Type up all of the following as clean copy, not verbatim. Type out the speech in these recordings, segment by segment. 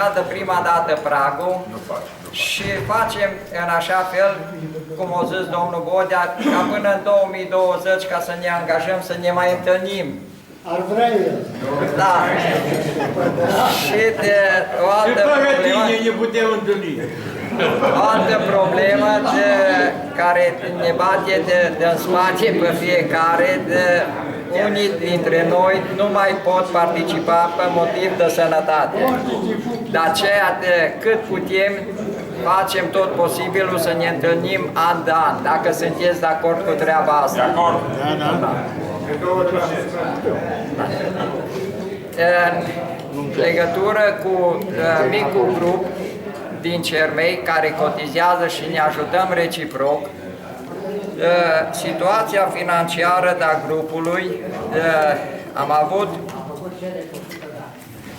dată prima dată pragul și facem în așa fel, cum a zis domnul Bodea, ca până în 2020 ca să ne angajăm să ne mai întâlnim. Ar vrea el. Da. Și de o altă problemă, ne putem întâlni. o altă problemă care ne bate de-n spate pe fiecare, unii dintre noi nu mai pot participa pe motiv de sănătate. De aceea, cât putem, facem tot posibilul să ne întâlnim an de an, dacă sunteți de acord cu treaba asta. De acord. Da. În legătură cu micul grup din Cermei care cotizează și ne ajutăm reciproc, situația financiară a grupului,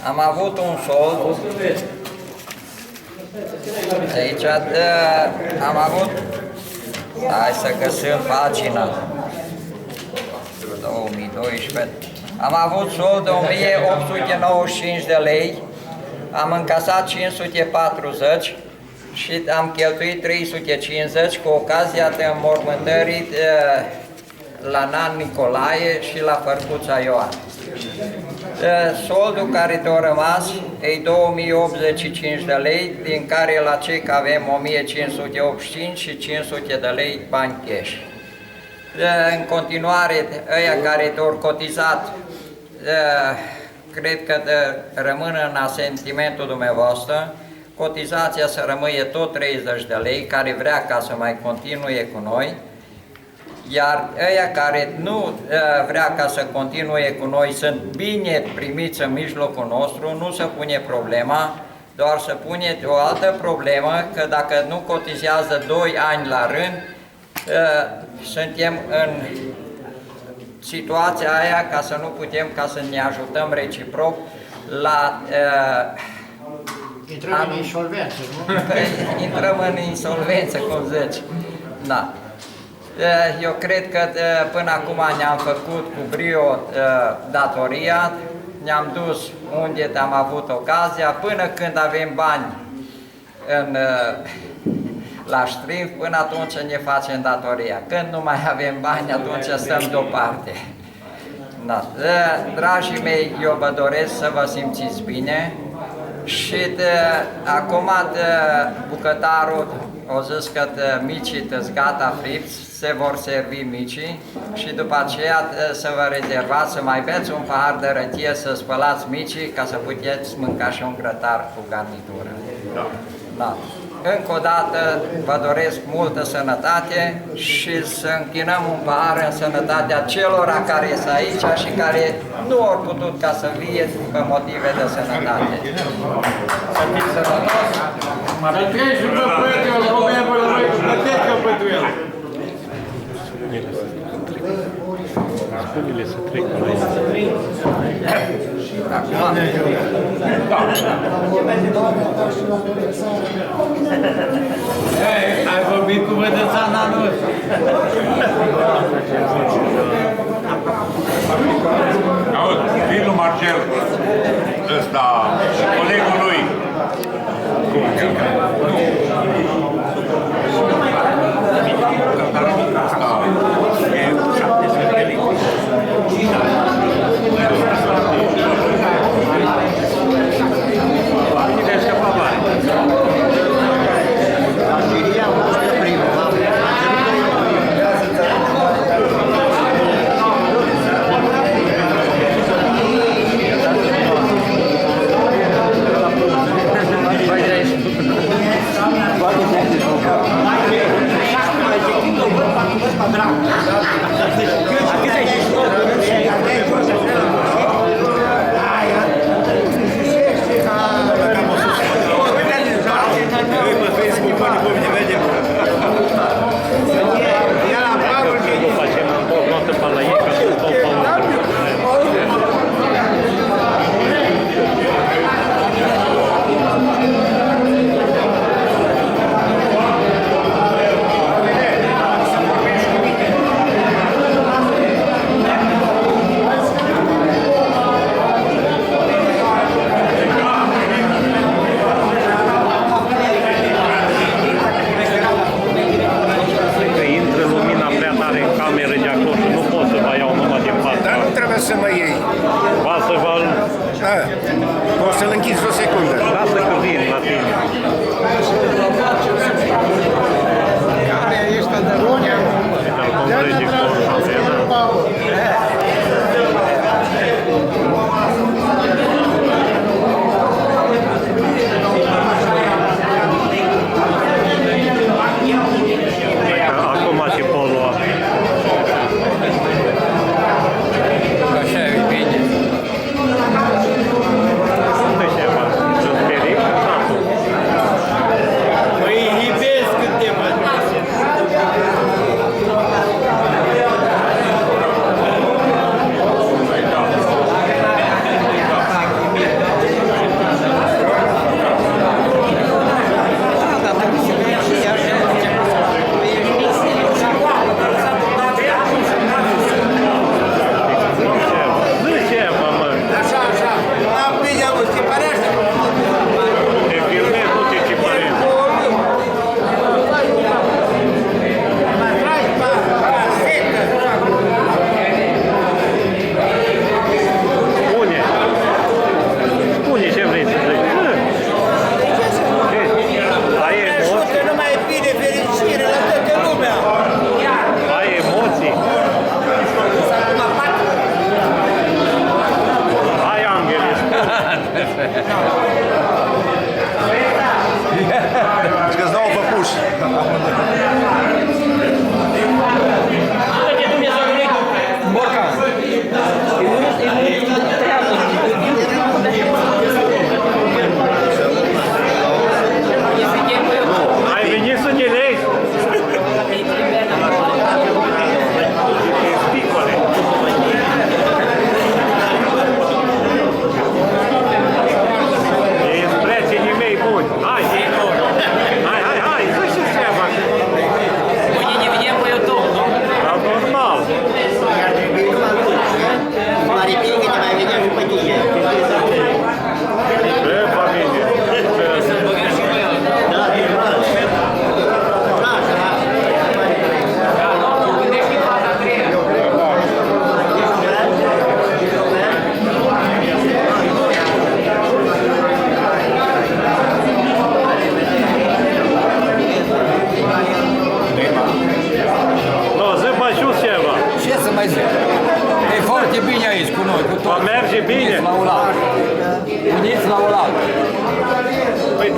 am avut un sold aici, am avut, hai să găsim pagina 2012, am avut sold de 1895 de lei, am încasat 540 și am cheltuit 350 cu ocazia de înmormântării la Nan Nicolae și la Fărcuța Ioan. Soldul care te-a rămas e 2085 de lei, din care la cec avem 1585 și 500 de lei bani cash. În continuare, ăia care te-au cotizat, cred că rămân în asentimentul dumneavoastră, cotizația să rămâie tot 30 de lei, care vrea ca să mai continue cu noi, iar ăia care nu vrea ca să continue cu noi sunt bine primiți în mijlocul nostru, nu se pune problema, doar să pune o altă problemă, că dacă nu cotizează 2 ani la rând, suntem în situația aia ca să nu putem ca să ne ajutăm reciproc la Intrăm în insolvență, nu? intrăm în insolvență, cum zici. Da. Eu cred că până acum ne-am făcut cu brio datoria, ne-am dus unde am avut ocazia, până când avem bani la ștrif, până atunci ne facem datoria. Când nu mai avem bani, atunci stăm deoparte. Da. Dragii mei, eu vă doresc să vă simțiți bine și acum bucătarul a zis că micii îți gata fripți, se vor servi micii și după aceea să vă rezervați, să mai beți un pahar de rătie, să spălați micii ca să puteți mânca și un grătar cu garnitură. Da. Încă o dată vă doresc multă sănătate și să închinăm un pahar în sănătatea celora care sunt aici și care nu au putut ca să vie pe motive de sănătate. Să fiți sănătos! Să treci după pătul, lumea vă rămâi cu plătecă pentru el. Spune-le să trec la el. Ai vorbit cu Vădățan anul? Auzi, Vilu Marcel, ăsta, colegul lui. Cum îl cheamă?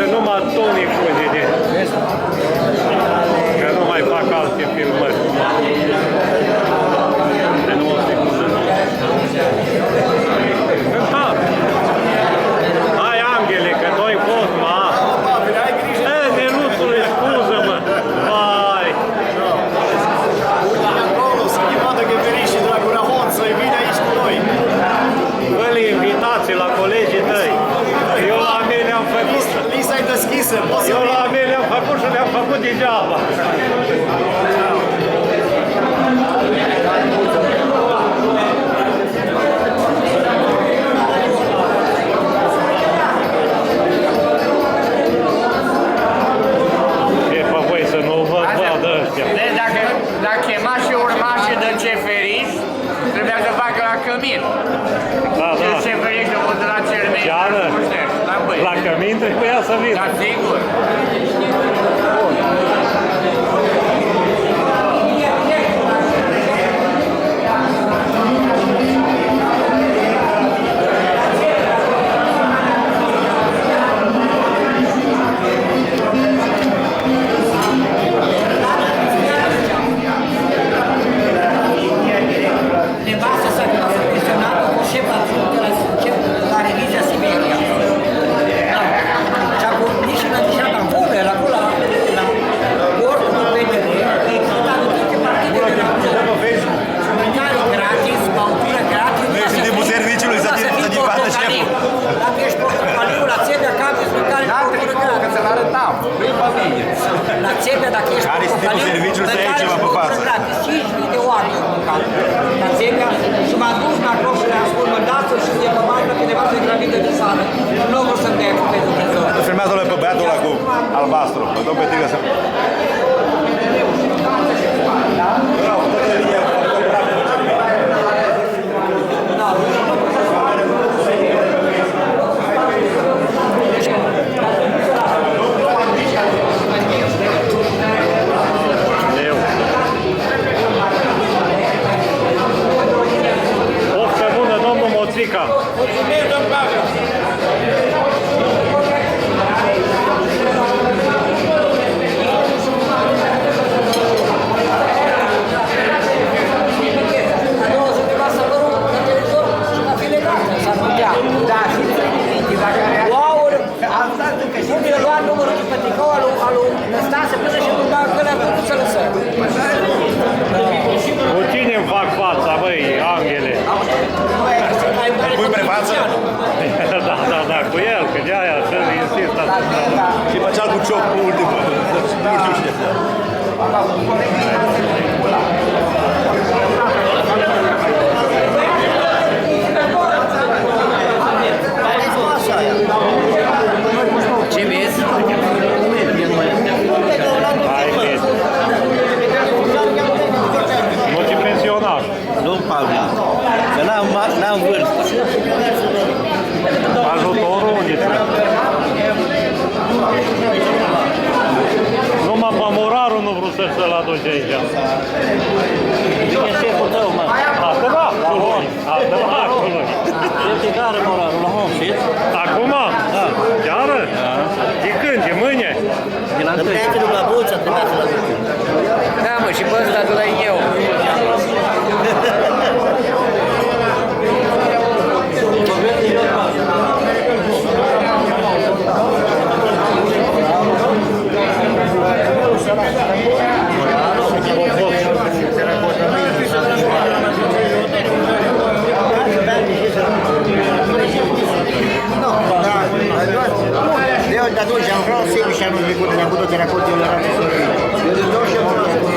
că numai Tony fuge de... Că nu mai fac alte filmări. De nu o secundă. Cântam. Hai, Angele, că noi fost, ma. Neluțule, scuză-mă. Vai. Acolo, să ne vadă Găveriș și Dragul Rahon să-i vină aici cu noi. Vă-l invitați la colegii tăi. Eu la mine le-am făcut. Lista-i deschisă, poți să Eu vii. la mine le-am făcut și le-am făcut degeaba. E pe voi să nu vă vadă ăștia. Deci dacă chema și urmașii de Ceferiș, trebuia să facă la cămin. Da, Și da. Ceferiș de unde la Cermei. Ceară? La băi. La cămin trebuia să vină. Da, sigur. Nevastă s-a pensionat cu șef la revizia Siberia. Și acum nici în adișat am vorbe, la acolo, la ori cu PDR, există de toate partidele de la mâncare gratis, băutură gratis. Nu ești timpul serviciului să te vadă șeful. Dacă ești portocaliu, la țevea campus, mâncare cu băutură gratis. Că să-l arătam. Nu-i pe mine. La țevea, dacă ești Care este timpul portocaliu, serviciului să iei mâncare ceva cu pe băutură față? gratis. 5.000 de oameni au mâncat la țevea și m-am dus la acolo și le-am spus, mă dați-o și de pe mare, că nevastă e gravidă de sală. Nu vreau să-mi dea cu pentru trezor. Filmează-l pe băiatul ăla cu albastru. Îl dăm pe tine să... Eu. Poftă bună, domnul Moțica. Mulțumesc, domn Pavel. A doua zi de masă vă rog la televizor și la file gata, s-ar putea. Da, și trimiți la care... Wow, Am stat încă și... unde lua numărul de păticău al lui Năstase până și nu dau că le-a făcut să lăsă. Cu cine îmi fac fața, băi, Angele? Pui prefață? Da, cu el, că de-aia să insist asta. Și pe ceal cu cioc cu ultimul. Nu știu cine. Ce vezi? Hai, vezi. Nu te pensiona. Nu, Pavel, că n-am vârstă. Ajutorul unde ți? Numai pe morarul nu vreau să-l aduci aici. Cine e șeful tău, mă? Atăvacului. Atăvacului. El de care moralul la hom, știți? Acum? Da. Chiară? De când? De mâine? De la întâi. Prietenul la Buța, trebuia să-l aduc. Da, mă, și pe ăsta de la eu. Eu de atunci am vrut să și anul trecut, ne-am putut terapeutul la radio. Eu de 20 ani.